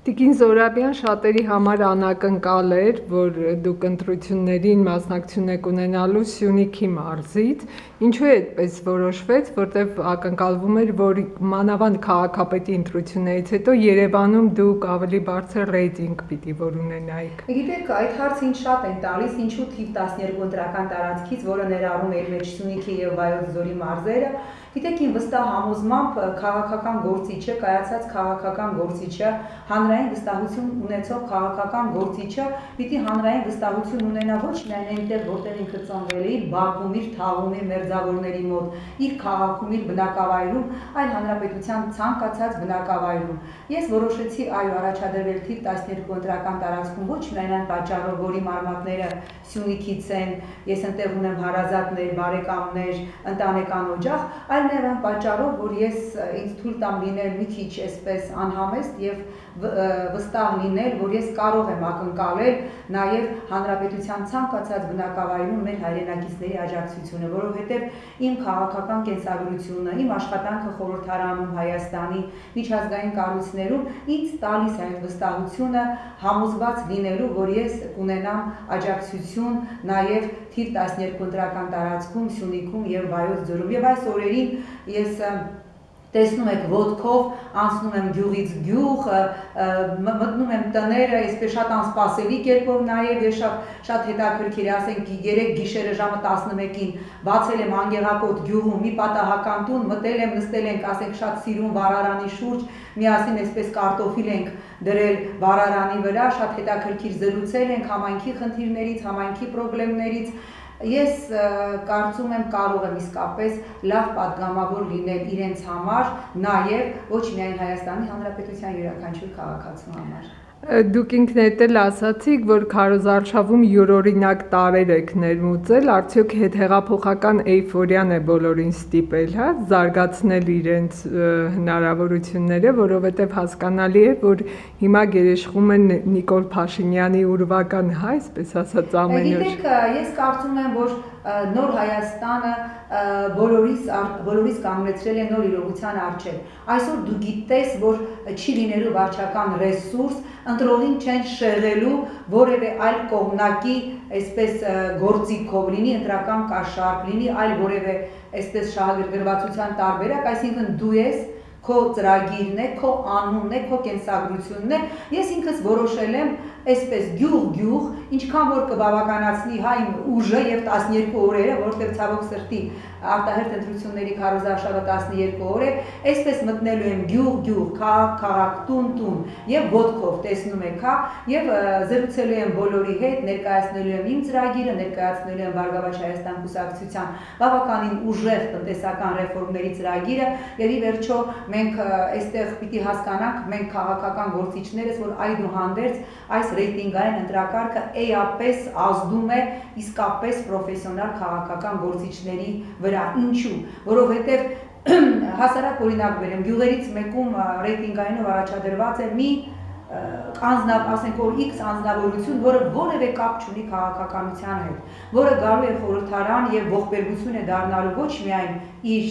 Տիկին Զորաբյան շատերի համար անակնկալ էր, որ դուք ընտրություններին մասնակցություն եք ունենալու Սյունիքի մարզից, ինչու է այդպես որոշվեց, որտեղ ակնկալվում էր, որ մանավանդ քաղաքապետի ընտրություններից հետո Երևանում դուք ավելի բարձր ռեյտինգ պիտի որ ունենայիք։ Գիտեք, այդ հարցը ինձ շատ են տալիս, ինչու թիվ 12 ընտրական տարածքից, որը ներառում է իր մեջ Սյունիքի եւ Վայոց ձորի մարզերը, գիտեք, իմ վստահ համոզմամբ քաղաքական գործիչը, կայացած քաղաքական գործիչը, հանրային վստահություն ունեցող քաղաքական գործիչը պիտի հանրային վստահություն ունենա ոչ միայն այնտեղ, որտեղ ինքը ծնվել է, իր բակում, իր թաղում, իր մերձավորների մոտ, իր քաղաքում, իր բնակավայրում, այլ հանրապետության ցանկացած բնակավայրում։ Ես որոշեցի այո առաջադրվել թիվ 12 ընտրական տարածքում ոչ միայն այն պատճառով, որ իմ արմատները Սյունիքից են, ես ընտեղ ունեմ հարազատներ, բարեկամներ, ընտանեկան օջախ, այլ նաև այն պատճառով, որ ես ինձ թույլ տամ լինել մի քիչ այսպես անհամեստ եւ վստահ լինել, որ ես կարող եմ ակնկալել նաև հանրապետության ցանկացած բնակավայրում մեր հայրենակիցների աջակցությունը, որովհետև իմ քաղաքական կենսագրությունը, իմ աշխատանքը խորհրդարանում Հայաստանի միջազգային կառույցներում ինձ տալիս է այդ վստահությունը համոզված լինելու, որ ես կունենամ աջակցություն նաև թիվ 12 ընտրական տարածքում, Սյունիքում եւ Վայոց ձորում։ Եվ այս օրերին ես տեսնում եք ոտքով անցնում եմ գյուղից գյուղ, մտնում եմ տները, այսպես շատ անսպասելի կերպով նաև ես շատ հետաքրքիր է, ասենք 3 գիշերը ժամը 11-ին բացել եմ Անգեղակոտ գյուղում մի պատահական տուն, մտել եմ, նստել ենք, ասենք շատ սիրուն վառարանի շուրջ, միասին այսպես կարտոֆիլ ենք դրել վառարանի վրա, շատ հետաքրքիր զրուցել ենք համայնքի խնդիրներից, համայնքի խնդիրներից։ Ես կարծում եմ կարող եմ իսկապես լավ պատգամավոր լինել իրենց համար, նաև ոչ միայն Հայաստանի Հանրապետության յուրաքանչյուր քաղաքացու համար։ Դուք ինքներդ էլ ասացիք, որ քարոզարշավում յուրօրինակ տարեր եք ներմուծել, արդյոք հետհեղափոխական էյֆորիան է բոլորին ստիպել, հա, զարգացնել իրենց հնարավորությունները, որովհետև հասկանալի է, որ հիմա գերեշխում են Նիկոլ Փաշինյանի ուրվական, հա, այսպես ասած ամեն օր։ Գիտեք, ես կարծում եմ, որ նոր Հայաստանը բոլորիս կանգնեցրել է նոր իրողության առջև։ Այսօր դու գիտես, որ չի լինելու վարչական ռեսուրս, ընտրողին չեն շեղելու որևէ այլ կողմնակի այսպես գործիքով, լինի ընտրական կաշառք, լինի այլ որևէ այսպես շահագրգռվածության տարբերակ, այսինքն դու ես քո ծրագիրն է, քո անունն է, քո կենսագրությունն է, ես ինքս որոշել եմ այսպես գյուղ, ինչքան որ կբավականացնի հա իմ ուժը եւ 12 օրերը, որտեղ ցավոք սրտի արտահերթ ընտրությունների քարոզարշավը 12 օր է, այսպես մտնելու եմ գյուղ, քաղաք, տուն եւ ոտքով տեսնում եք, հա, եւ զրուցելու եմ բոլորի հետ, ներկայացնելու եմ իմ ծրագիրը, ներկայացնելու եմ Բարգավաճ Հայաստան կուսակցության բավականին ուժեղ տնտեսական ռեֆորմների ծրագիրը եւ ի վերջո մենք այստեղ պիտի հասկանանք, մենք քաղաքական գործիչներս, որ այդուհանդերձ այս ռեյտինգային ընտրակարգը էապես ազդում է իսկապես պրոֆեսիոնալ քաղաքական գործիչների վրա։ Ինչու՞, որովհետև հասարակ օրինակ բերեմ, գյուղերից մեկում ռեյտինգայինով առաջադրված է մի ասենք որ X անձնավորություն, որը որևէ կապ չունի քաղաքականության հետ, որը գալու է խորհրդարան եւ ողբերգություն է դառնալու ոչ միայն իր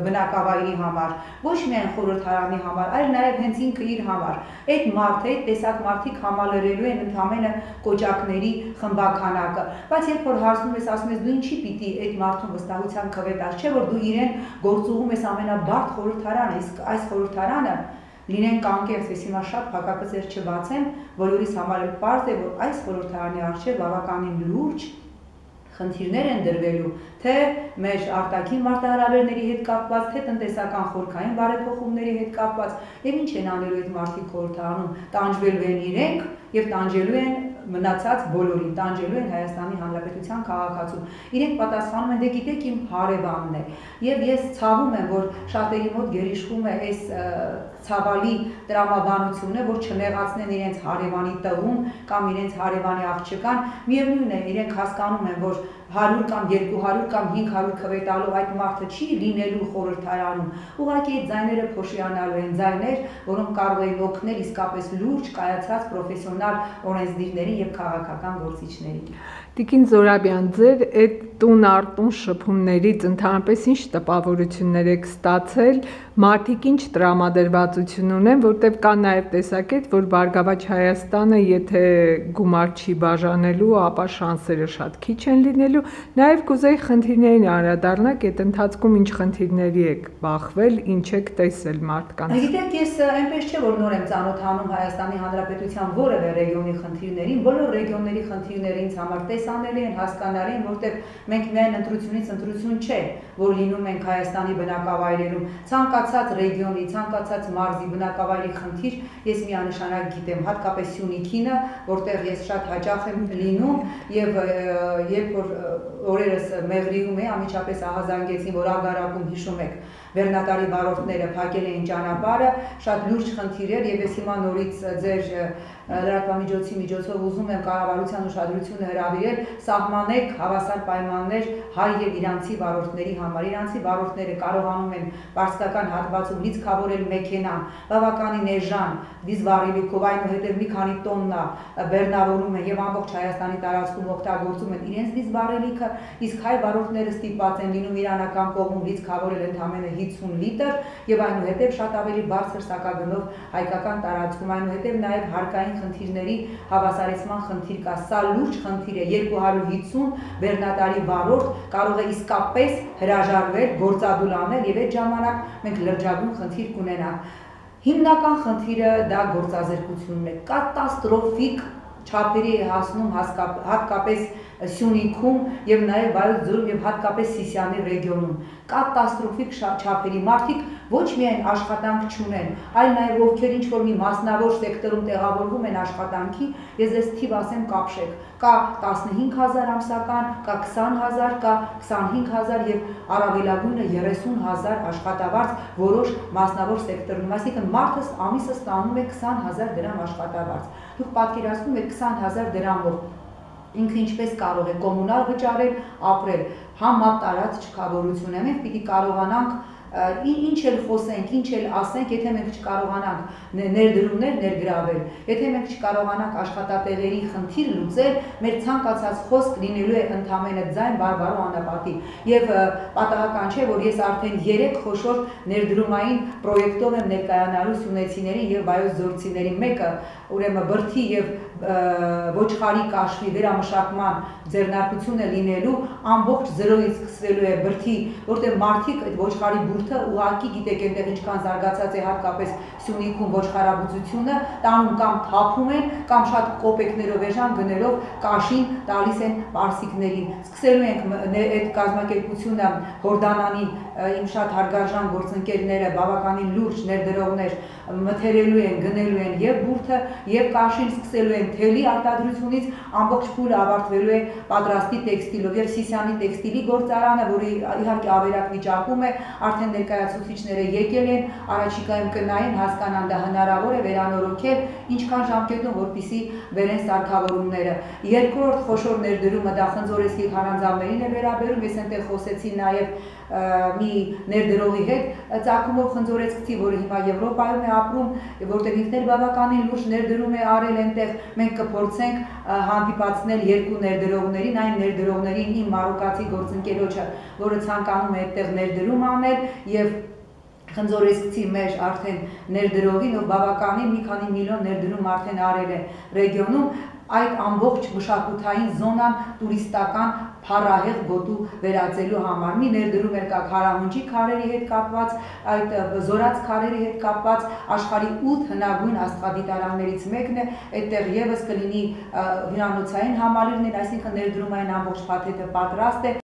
բնակավայրի համար, ոչ միայն խորհրդարանի համար, այլ նաեւ հենց ինքը իր համար։ Այդ մարդը, այդ տեսակ մարդիկ համալրելու են ընդհանրապես կոճակների խմբականակը։ Բայց երբ որ հարցնում ես, ասում ես դու ինչի պիտի այդ մարդուն վստահության քվետաս, չէ՞ որ դու իրեն գործուղում ես ամենաբարդ խորհրդարանը, իսկ այս խորհրդարանը լինենք անկեղծ, ես հիմա շատ փակակցեր չբացեմ, բոլորիս համար էլ պարզ է, որ այս խորհրդարանի առջև բավականին լուրջ խնդիրներ են դրվելու, թե մեր արտաքին մարտահրավերների հետ կապված, թե տնտեսական խորքային բարեփոխումների հետ կապված, եւ ինչ են անելու այդ մարդիկ խորհրդարանում, տանջվելու են իրենք եւ տանջելու են մնացած բոլորին, տանջելու են Հայաստանի Հանրապետության քաղաքացուն։ Իրենք պատասխանում են, դե գիտեք իմ հարևանն է։ Եվ ես ցավում եմ, որ շատերի մոտ գերիշխում է այս ցավալի տրամաբանությունը, որ չնեղացնեն իրենց հարևանի տղուն կամ իրենց հարևանի աղջկան, միևնույն է, իրենք հասկանում են, որ 100 կամ 200 կամ 500 քվետալով այդ մարդը չի լինելու խորհրդարանում։ Ուղղակի այդ ձայները փոշիանալու են ձայներ, որոնք կարող են օգնել իսկապես լուրջ կայացած պրոֆեսիոնալ օրենսդիրների եւ քաղաքական գործիչների։ Տիկին Զորաբյան, ձեր այդ տուն արտուն շփումներից ընդհանրապես ինչ տպավորություններ եք ստացել, մարդիկ ինչ տրամադրվածություն ունեն, որտեղ կա նաև տեսակետ, որ Բարգավաճ Հայաստանը, եթե գումար չի բաժանելու, ապա շանսերը շատ քիչ են լինելու, նաև կուզեի խնդիրներին անդրադառնաք, այդ ընթացքում ինչ խնդիրների եք բախվել, ինչ եք տեսել մարդկանց։ Գիտեք, ես այնպես չէ, որ նոր եմ ծանոթանում Հայաստանի Հանրապետության որևէ ռեգիոնի խնդիրներին, բոլոր ռեգիոնների խնդիրները ինձ համար տեսանելի են, հասկանալի են, որտեղ մենք միայն ընտրությունից ընտրություն չէ, որ լինում ենք Հայաստանի բնակավայրերում, ցանկացած ռեգիոնի, ցանկացած մարզի բնակավայրի խնդիր ես միանշանակ գիտեմ, հատկապես Սյունիքինը, որտեղ ես շատ հաճախ եմ լինում եւ երբ որ օրերս Մեղրիում է, անմիջապես ահազանգեցին, որ Ագարակում հիշում եք, Բեռնատարի վարորդները փակել էին ճանապարհը, շատ լուրջ խնդիր էր եւ ես հիմա նորից ձեր լրատվամիջոցի միջոցով ուզում եմ կառավարության ուշադրությունը հրավիրել, սահմանեք հավասար պայմաններ հայ եւ իրանցի վարորդների համար։ Իրանցի վարորդները կարողանում են բարձրական հատվածում լիցքավորել մեքենան, բավականին էժան դիզվառելիքով, այնուհետև մի քանի տոննա բեռնավորում են եւ ամբողջ Հայաստանի տարածքում օգտագործում են իրենց դիզվառելիքը, իսկ հայ վարորդները ստիպված են լինում իրանական կողմում լիցքավորել ընդամենը 50 լիտր եւ այնուհետև շատ ավելի բարձր սակագնով հայկական տարածքում, այնուհետև նաեւ հարկային խնդիրների հավասարեցման խնդիր կա։ Սա լուրջ խնդիր է, 250 բեռնատարի վարորդ կարող է իսկապես հրաժարվել, գործադուլ անել եւ այդ ժամանակ մենք լրջագույն խնդիր կունենանք։ Հիմնական խնդիրը դա գործազրկությունն է, կատաստրոֆիկ չափերի է հասնում հատկապես Սյունիքում եւ նաեւ Վայոց ձորում եւ հատկապես Սիսիանի ռեգիոնում, կատաստրոֆիկ չափերի, մարդիկ ոչ միայն աշխատանք չունեն, այլ նաեւ ովքեր ինչ որ մի մասնավոր սեկտորում տեղավորվում են աշխատանքի, ես ձեզ թիվ ասեմ կապշեք, կա 15000 ամսական, կա 20000, կա 25000 եւ առավելագույնը 30000 աշխատավարձ որոշ մասնավոր սեկտորում, այսինքն մարդը ամիսը ստանում է 20000 դրամ աշխատավարձ։ Դուք պատկերացնում եք 20000 դրամով ինքը ինչպես կարող է կոմունալ վճարել, ապրել, համատարած չքավորություն է, մենք պիտի կարողանանք ինչ էլ խոսենք, ինչ էլ ասենք, եթե մենք չկարողանանք ներդրումներ ներգրավել, եթե մենք չկարողանանք աշխատատեղերի խնդիր լուծել, մեր ցանկացած խոսք լինելու է ընդամենը ձայն բարբարու անապատի։ Եվ պատահական չէ, որ ես արդեն 3 խոշոր ներդրումային պրոյեկտով եմ ներկայանալու սյունեցիներին եւ վայոց ձորցիներին։ Մեկը ուրեմն բրդի եւ ոչխարի կաշվի վերամշակման ձեռնարկություն է լինելու, ամբողջ զրոյից սկսվելու է բրդի, որտեղ մարդիկ այդ ոչխարի բուրդը ուղղակի գիտեք այնտեղ ինչքան զարգացած է հատկապես Սյունիքում ոչխարաբուծությունը, տանում կամ թափում են, կամ շատ կոպեկներով էժան գներով կաշին տալիս են պարսիկներին։ Սկսելու ենք այդ կազմակերպությունը Հորդանանի իմ շատ հարգարժան գործընկերները բավականին լուրջ ներդրողներ մթերելու են, գնելու են եւ բուրդը եւ կաշին, սկսելու են թելի արտադրությունից, ամբողջ փուլը ավարտվելու է պատրաստի տեքստիլով եւ Սիսիանի տեքստիլի գործարանը, որի իհարկե ավերակ վիճակում է, արդեն ներկայացուցիչները եկել են, առաջիկայում կնայեն, հասկանան դա հնարավոր է վերանորոգել, ինչքան ժամկետում, որպեսզի վերեն սարքավորումները։ Երկրորդ խոշոր ներդրումը դա Խնձորեսկի քարանձավներին է վերաբերում, ես այնտեղ խոսեցի նաեւ մի ներդրողի հետ, ծագումով Խնձորեսկցի, որը հիմա Եվրոպայում է ապրում, որտեղ ինքներ բավականին լուրջ ներդրում է արել այնտեղ, մենք կփորձենք հանդիպացնել 2 ներդրողներին, այն ներդրողներին իմ մարոկացի գործընկերոջը, որը ցանկանում է այդտեղ ներդրում անել եւ Խնձորեսկցի մեր արդեն ներդրողին, ով բավականին մի քանի միլիոն ներդրում արդեն արել է ռեգիոնում, այդ ամբողջ մշակութային զոնան տուրիստական փառահեղ գոտու վերածելու համար։ Մի ներդրում էր կա Քարահունջի քարերի հետ կապված, այդ Զորաց քարերի հետ կապված, աշխարհի 8 հնագույն աստղադիտարաններից մեկն է, այդտեղ եւս կլինի հյուրանոցային համալիրներ, այսինքն ներդրումային ամբողջ փաթեթը պատրաստ է։